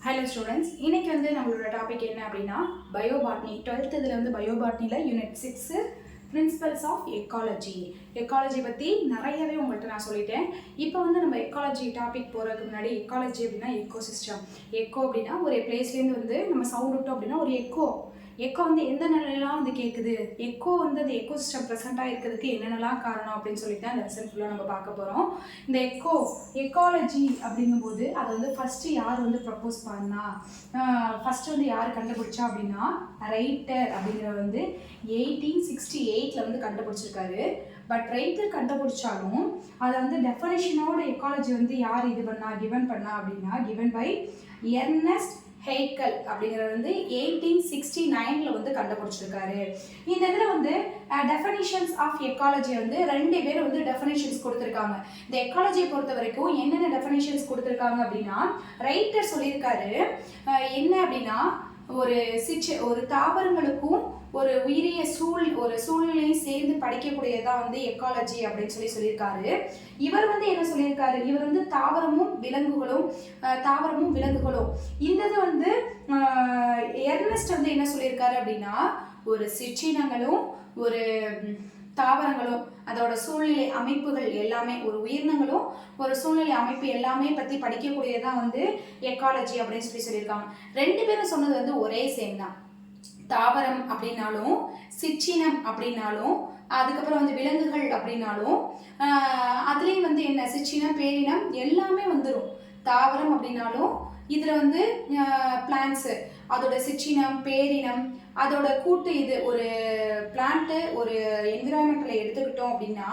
Hello students, இன்னைக்கு நம்மளோட topic என்ன அப்படின்னா பயோபாட்னி. 12th இதில் பயோபாட்னியில் unit 6 principles of ecology. Ecology பற்றி நிறையவே உங்கள்கிட்ட நான் சொல்லிட்டேன். இப்போ நம்ம எக்காலஜி டாபிக் போகிறதுக்கு முன்னாடி எக்காலஜி அப்படின்னா எக்கோசிஸ்டம். எக்கோ அப்படின்னா ஒரு பிளேஸ்லேருந்து நம்ம சவுண்ட் விட்டோம் அப்படின்னா ஒரு எக்கோ எந்த நிலையெல்லாம் கேட்குது, எக்கோ அந்த எக்கோசிஸ்டம் ப்ரெசென்ட்டாக இருக்கிறதுக்கு என்னென்னலாம் காரணம் அப்படின்னு சொல்லிட்டு அந்த லெசன் ஃபுல்லாக நம்ம பார்க்க போகிறோம். இந்த எக்காலஜி அப்படிங்கும்போது அதை ஃபஸ்ட்டு யார் ப்ரப்போஸ் பண்ணா, ஃபஸ்ட்டு யார் கண்டுபிடிச்சா அப்படின்னா ரைட்டர் அப்படிங்கிற 1868 கண்டுபிடிச்சிருக்காரு. பட் ரைட்டர் கண்டுபிடிச்சாலும் அதை டெஃபனிஷனோட எக்காலஜி யார் கிவன் பண்ணா அப்படின்னா கிவன் பை எர்னஸ்ட் ஹெய்கல் அப்படிங்கிறவர் 1869 கண்டுபிடிச்சிருக்காரு. இந்த இதில் டெஃபனிஷன்ஸ் ஆஃப் எக்காலஜி ரெண்டு பேர் டெஃபனிஷன்ஸ் கொடுத்துருக்காங்க. இந்த எக்காலஜியை பொறுத்த வரைக்கும் என்னென்ன டெஃபனிஷன்ஸ் கொடுத்துருக்காங்க அப்படின்னா ரைட்டர் சொல்லியிருக்காரு என்ன அப்படின்னா ஒரு தாவரங்களுக்கும் ஒரு உயிரிய சூழ்நிலையும் சேர்ந்து படிக்கக்கூடியதான் எக்காலஜி அப்படின்னு சொல்லியிருக்காரு. இவர் என்ன சொல்லியிருக்காரு, இவர் தாவரமும் விலங்குகளும் இந்த எர்னஸ்ட் என்ன சொல்லியிருக்காரு அப்படின்னா ஒரு சிற்றினங்களும் ஒரு தாவரங்களும் அதோட சூழ்நிலை அமைப்புகள் எல்லாமே, ஒரு உயிரினங்களும் ஒரு சூழ்நிலை அமைப்பு எல்லாமே பற்றி படிக்கக்கூடியதான் எக்காலஜி அப்படின்னு சொல்லியிருக்காங்க. ரெண்டு பேரும் சொன்னது ஒரே சேம் தான். தாவரம் அப்படின்னாலும் சிற்றினம் அப்படின்னாலும் அதுக்கப்புறம் விலங்குகள் அப்படின்னாலும் அதுலேயும் என்ன சிற்றினம் பேரினம் எல்லாமே வந்துடும். தாவரம் அப்படின்னாலும் இதில் பிளான்ட்ஸு அதோட சிற்றினம் பேரினம் அதோட கூட்டு, இது ஒரு பிளான்ட்டு ஒரு என்விரான்மெண்ட்டில் எடுத்துக்கிட்டோம் அப்படின்னா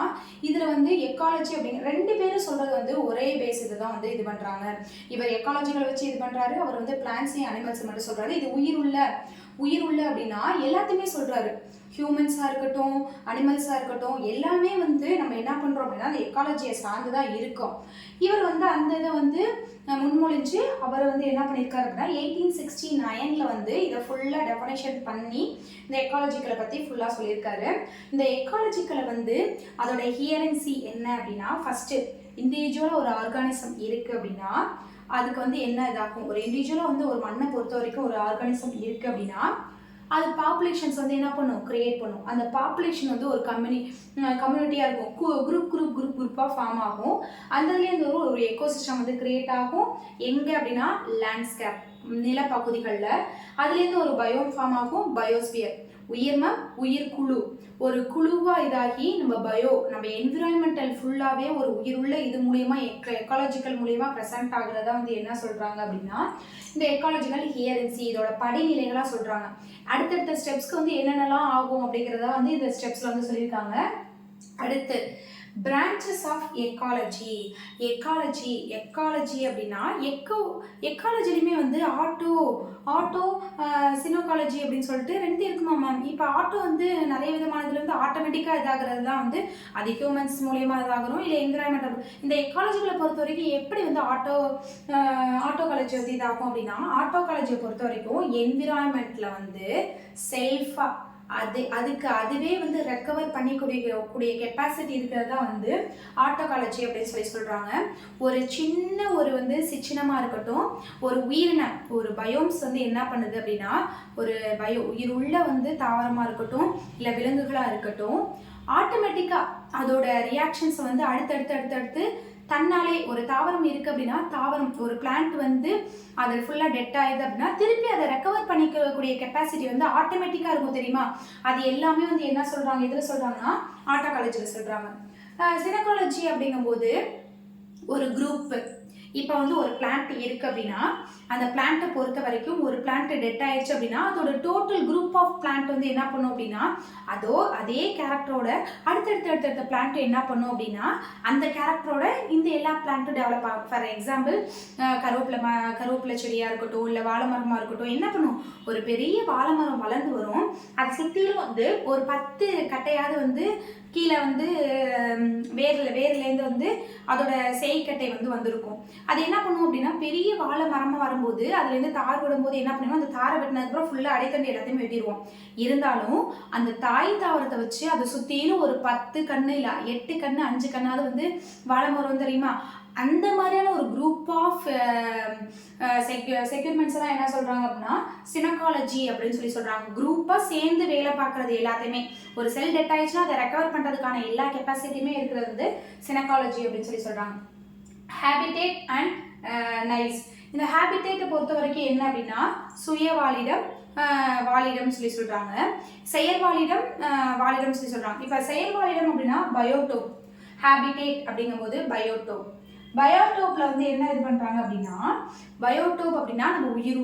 இதில் எக்காலஜி அப்படிங்கிற ரெண்டு பேரும் சொல்கிறது ஒரே பேஸ் இதை தான் இது பண்ணுறாங்க. இவர் எக்காலஜிகளை வச்சு இது பண்ணுறாரு, அவர் பிளான்ட்ஸையும் அனிமல்ஸை மட்டும் சொல்கிறாரு. இது உயிருள்ள அப்படின்னா எல்லாத்தையுமே சொல்கிறாரு. ஹியூமன்ஸாக இருக்கட்டும் அனிமல்ஸாக இருக்கட்டும் எல்லாமே நம்ம என்ன பண்ணுறோம் அப்படின்னா அந்த எக்காலஜியை சார்ந்து தான் இருக்கோம். இவர் அந்த இதை முன்மொழிஞ்சு அவர் என்ன பண்ணியிருக்காரு அப்படின்னா 1869 இதை ஃபுல்லாக டெஃபனேஷன் பண்ணி இந்த எக்காலஜிக்கலை பற்றி ஃபுல்லாக சொல்லியிருக்காரு. இந்த எக்காலஜிக்கலை அதோட ஹியரன்சி என்ன அப்படின்னா ஃபஸ்ட்டு இண்டிவிஜுவலாக ஒரு ஆர்கானிசம் இருக்குது அப்படின்னா அதுக்கு என்ன இதாகும், ஒரு இண்டிவிஜுவலாக ஒரு மண்ணை பொறுத்த வரைக்கும் ஒரு ஆர்கானிசம் இருக்குது அப்படின்னா அது பாப்புலேஷன்ஸ் என்ன பண்ணும், கிரியேட் பண்ணும். அந்த பாப்புலேஷன் ஒரு கம்யூனிட்டியாக இருக்கும், குரூப்பாக ஃபார்ம் ஆகும். அந்ததுலேருந்து ஒரு எக்கோசிஸ்டம் கிரியேட் ஆகும். எங்கே அப்படின்னா லேண்ட்ஸ்கேப் நிலப்பகுதிகளில். அதுலேருந்து ஒரு பயோம் ஃபார்ம் ஆகும், பயோஸ்பியர் உயிர்குழு ஒரு குழுவாக இதாகி நம்ம என்விரான்மெண்டல் ஃபுல்லாகவே ஒரு உயிருள்ள இது மூலயமா எக்காலஜிக்கல் மூலயமா ப்ரெசென்ட் ஆகுறதா என்ன சொல்கிறாங்க அப்படின்னா இந்த எக்காலஜிக்கல் ஹியரன்சி. இதோட படிநிலைகளாக சொல்கிறாங்க. அடுத்தடுத்த ஸ்டெப்ஸ்க்கு என்னென்னலாம் ஆகும் அப்படிங்கிறதா இந்த ஸ்டெப்ஸில் சொல்லியிருக்காங்க. அடுத்து பிரான்ச்சஸ் ஆஃப் எக்காலஜி அப்படின்னா எக்காலஜிலையுமே ஆட்டோ சினோகாலஜி அப்படின்னு சொல்லிட்டு ரெண்டு இருக்குமா மேம். இப்போ ஆட்டோ நிறைய விதமானதுல ஆட்டோமேட்டிக்காக இதாகிறது தான் அது ஹியூமன்ஸ் மூலியமாக இதாகிறோம், இல்லை என்விரான்மெண்டல். இந்த எக்காலஜிகளை பொறுத்த வரைக்கும் எப்படி ஆட்டோகாலஜி இதாகும் அப்படின்னா ஆட்டோகாலஜியை பொறுத்த வரைக்கும் என்விரான்மெண்ட்டில் செல்ஃபாக அதுவே ரெக்கவர் பண்ணிக்கூடிய கெப்பாசிட்டி இருக்கிறது தான் ஆட்டோகாலஜி அப்படின்னு சொல்கிறாங்க. ஒரு சின்ன ஒரு சிற்றினமாக இருக்கட்டும் ஒரு உயிரினம் ஒரு பயோம்ஸ் என்ன பண்ணுது அப்படின்னா ஒரு உயிருள்ள தாவரமாக இருக்கட்டும் இல்லை விலங்குகளாக இருக்கட்டும் ஆட்டோமேட்டிக்காக அதோட ரியாக்ஷன்ஸ் அடுத்தடுத்து தன்னாலே ஒரு தாவரம் இருக்குது அப்படின்னா தாவரம் ஒரு பிளான்ட் அது ஃபுல்லாக டெட் ஆகுது அப்படின்னா திருப்பி அதை ரெக்கவர் பண்ணிக்கக்கூடிய கெப்பாசிட்டி ஆட்டோமேட்டிக்காக இருக்கும் தெரியுமா. அது எல்லாமே என்ன சொல்கிறாங்க, இதில் சொல்கிறாங்கன்னா ஆட்டோகாலஜியில் சொல்கிறாங்க. சினோகாலஜி அப்படிங்கும்போது ஒரு குரூப்பு. இப்போ ஒரு பிளான்ட் இருக்குது அப்படின்னா அந்த பிளான்ட்டை பொறுத்த வரைக்கும் ஒரு பிளான்ட் டெட் ஆயிடுச்சு அப்படின்னா அதோட டோட்டல் குரூப் ஆஃப் பிளான்ட் என்ன பண்ணும் அப்படின்னா அதே கேரக்டரோட அடுத்தடுத்த பிளான்ட் என்ன பண்ணும் அப்படின்னா அந்த கேரக்டரோட இந்த எல்லா பிளான்ட்டும் டெவலப் ஆகும். ஃபார் எக்ஸாம்பிள் கருவேப்பிலை செடியாக இருக்கட்டும் இல்லை வாழை மரமாக இருக்கட்டும் என்ன பண்ணும், ஒரு பெரிய வாழை மரம் வளர்ந்து வரும். அதை சுற்றிலும் ஒரு 10 கட்டையாவது கீழே வேர்லேருந்து அதோட சேய்க்கட்டை வந்திருக்கும். அது என்ன பண்ணும் அப்படின்னா பெரிய வாழை மரமாக வரும்போது அதுலேருந்து தார் விடும்போது என்ன பண்ணுவோம், அந்த தாரை வெட்டினதுக்கப்புறம் ஃபுல்லாக அடைத்தண்டி எல்லாத்தையும் வெட்டிடுவோம். இருந்தாலும் அந்த தாய் தாவரத்தை வச்சு அதை சுற்றிலும் ஒரு 10 கண்ணு இல்லை 8 கண்ணு 5 கண்ணாவது வாழை மரம் தெரியுமா. அந்த மாதிரியான ஒரு குரூப் ஆஃப் செக்யூர்மெண்ட்ஸ் தான் என்ன சொல்கிறாங்க அப்படின்னா சினகாலஜி அப்படின்னு சொல்கிறாங்க. குரூப்பாக சேர்ந்து வேலை பார்க்குறது எல்லாத்தையுமே, ஒரு செல் டெட் ஆயிடுச்சுன்னா அதை ரெக்கவர் பண்ணுறதுக்கான எல்லா கெப்பாசிட்டியுமே இருக்கிறது வந்து சினகாலஜி அப்படின்னு சொல்கிறாங்க. Habitat and nice. இந்த ஹேபிடேட்டை பொறுத்த வரைக்கும் என்ன அப்படின்னா சுயவாழிடம், வாழிடம் சொல்கிறாங்க. செயல்வாழிடம், வாழிடம் சொல்கிறாங்க. இப்போ செயல்வாழிடம் அப்படின்னா பயோடோப், ஹேபிடேட் அப்படிங்கும்போது பயோடோப். பயோடோப்பில் வந்து என்ன இது பண்ணுறாங்க அப்படின்னா, பயோடோப் அப்படின்னா நம்ம உயிர்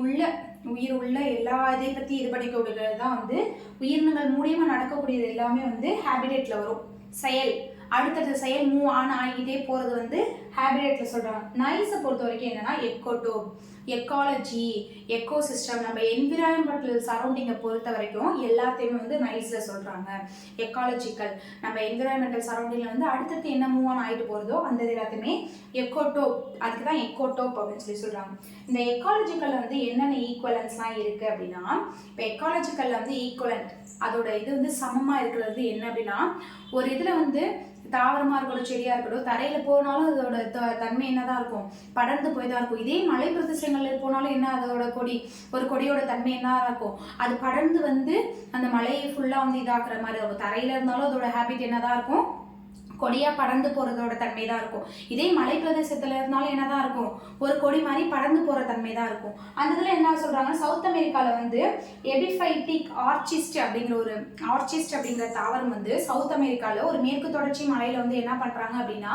உள்ள எல்லா இதை பற்றி இது பண்ணிக்கூடியது தான் வந்து உயிரினங்கள் மூலியமாக நடக்கக்கூடியது எல்லாமே வந்து ஹேபிடேட்டில் வரும். செயல், அடுத்தடுத்த செயல் மூவ் ஆன் ஆகிட்டே போகிறது வந்து ஹேபிடேட்டில் சொல்கிறாங்க. நைஸை பொறுத்த வரைக்கும் என்னென்னா எக்கோடோப், எக்காலஜி, எக்கோசிஸ்டம், நம்ம என்விரான்மெண்டல் சரௌண்டிங்கை பொறுத்த வரைக்கும் எல்லாத்தையுமே வந்து நைஸில் சொல்கிறாங்க. எக்காலஜிக்கல், நம்ம என்விரான்மெண்டல் சரௌண்டிங்கில் வந்து அடுத்தடுத்து என்ன மூவ் ஆன் ஆகிட்டு போகிறதோ அந்த எல்லாத்தையுமே எக்கோடோப், அதுக்கு தான் எக்கோடோப் அப்படின்னு சொல்கிறாங்க. இந்த எக்காலஜிக்கலில் வந்து என்னென்ன ஈக்குவலன்ஸ்லாம் இருக்குது அப்படின்னா, இப்போ எக்காலஜிக்கலில் வந்து ஈக்குவலன்ட், அதோட இது வந்து சமமாக இருக்கிறது என்ன அப்படின்னா, ஒரு இதில் வந்து தாவரமாக இருக்கட்டும் செடியாக இருக்கட்டும் தரையில் போனாலும் அதோட தன்மை என்னதான் இருக்கும், படர்ந்து போய் தான் இருக்கும். இதே மலை பிரதேசங்களில் போனாலும் என்ன அதோட ஒரு கொடியோட தன்மை என்னதான் இருக்கும், அது படர்ந்து வந்து அந்த மலையை ஃபுல்லாக வந்து இதாக்குற மாதிரி இருக்கும். தரையில் இருந்தாலும் அதோட ஹேபிட் என்னதான் இருக்கும், கொடியாக படர்ந்து போகிறதோட தன்மை தான் இருக்கும். இதே மலை பிரதேசத்தில் இருந்தாலும் என்ன தான் இருக்கும், ஒரு கொடி மாதிரி படர்ந்து போகிற தன்மை தான் இருக்கும். அந்த இதில் என்ன சொல்கிறாங்கன்னா, சவுத் அமெரிக்காவில் வந்து எபிஃபைட்டிக் ஆர்ச்சிஸ்ட் அப்படிங்கிற தாவரம் வந்து சவுத் அமெரிக்காவில் ஒரு மேற்கு தொடர்ச்சி மலையில் வந்து என்ன பண்ணுறாங்க அப்படின்னா,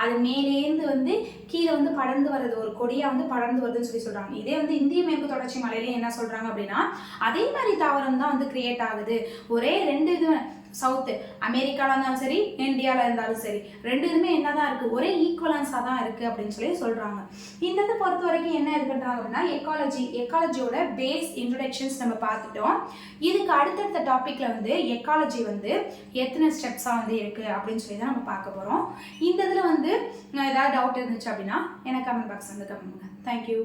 அது மேலேருந்து வந்து கீழே வந்து படர்ந்து வர்றது, ஒரு கொடியாக வந்து படர்ந்து வருதுன்னு சொல்கிறாங்க. இதே வந்து இந்திய மேற்கு தொடர்ச்சி மலையிலே என்ன சொல்கிறாங்க அப்படின்னா, அதே மாதிரி தாவரம் தான் வந்து கிரியேட் ஆகுது. ஒரே ரெண்டு இது சவுத்து அமெரிக்காவில் இருந்தாலும் சரி இந்தியாவில் இருந்தாலும் சரி ரெண்டு இதுவுமே என்ன தான் இருக்குது, ஒரே ஈக்குவலன்ஸாக தான் இருக்குது அப்படின்னு சொல்கிறாங்க. இந்த இதை பொறுத்த வரைக்கும் என்ன இது பண்ணுறாங்க அப்படின்னா எக்காலஜியோட பேஸ் இன்ட்ரடக்ஷன்ஸ் நம்ம பார்த்துட்டோம். இதுக்கு அடுத்தடுத்த டாப்பிக்கில் வந்து எக்காலஜி வந்து எத்தனை ஸ்டெப்ஸாக வந்து இருக்குது அப்படின்னு சொல்லி தான் நம்ம பார்க்க போகிறோம். இந்த இதில் வந்து ஏதாவது டவுட் இருந்துச்சு அப்படின்னா எனக்கு கமெண்ட் பாக்ஸ் வந்து கமெண்ட் பண்ணுங்க. தேங்க்யூ.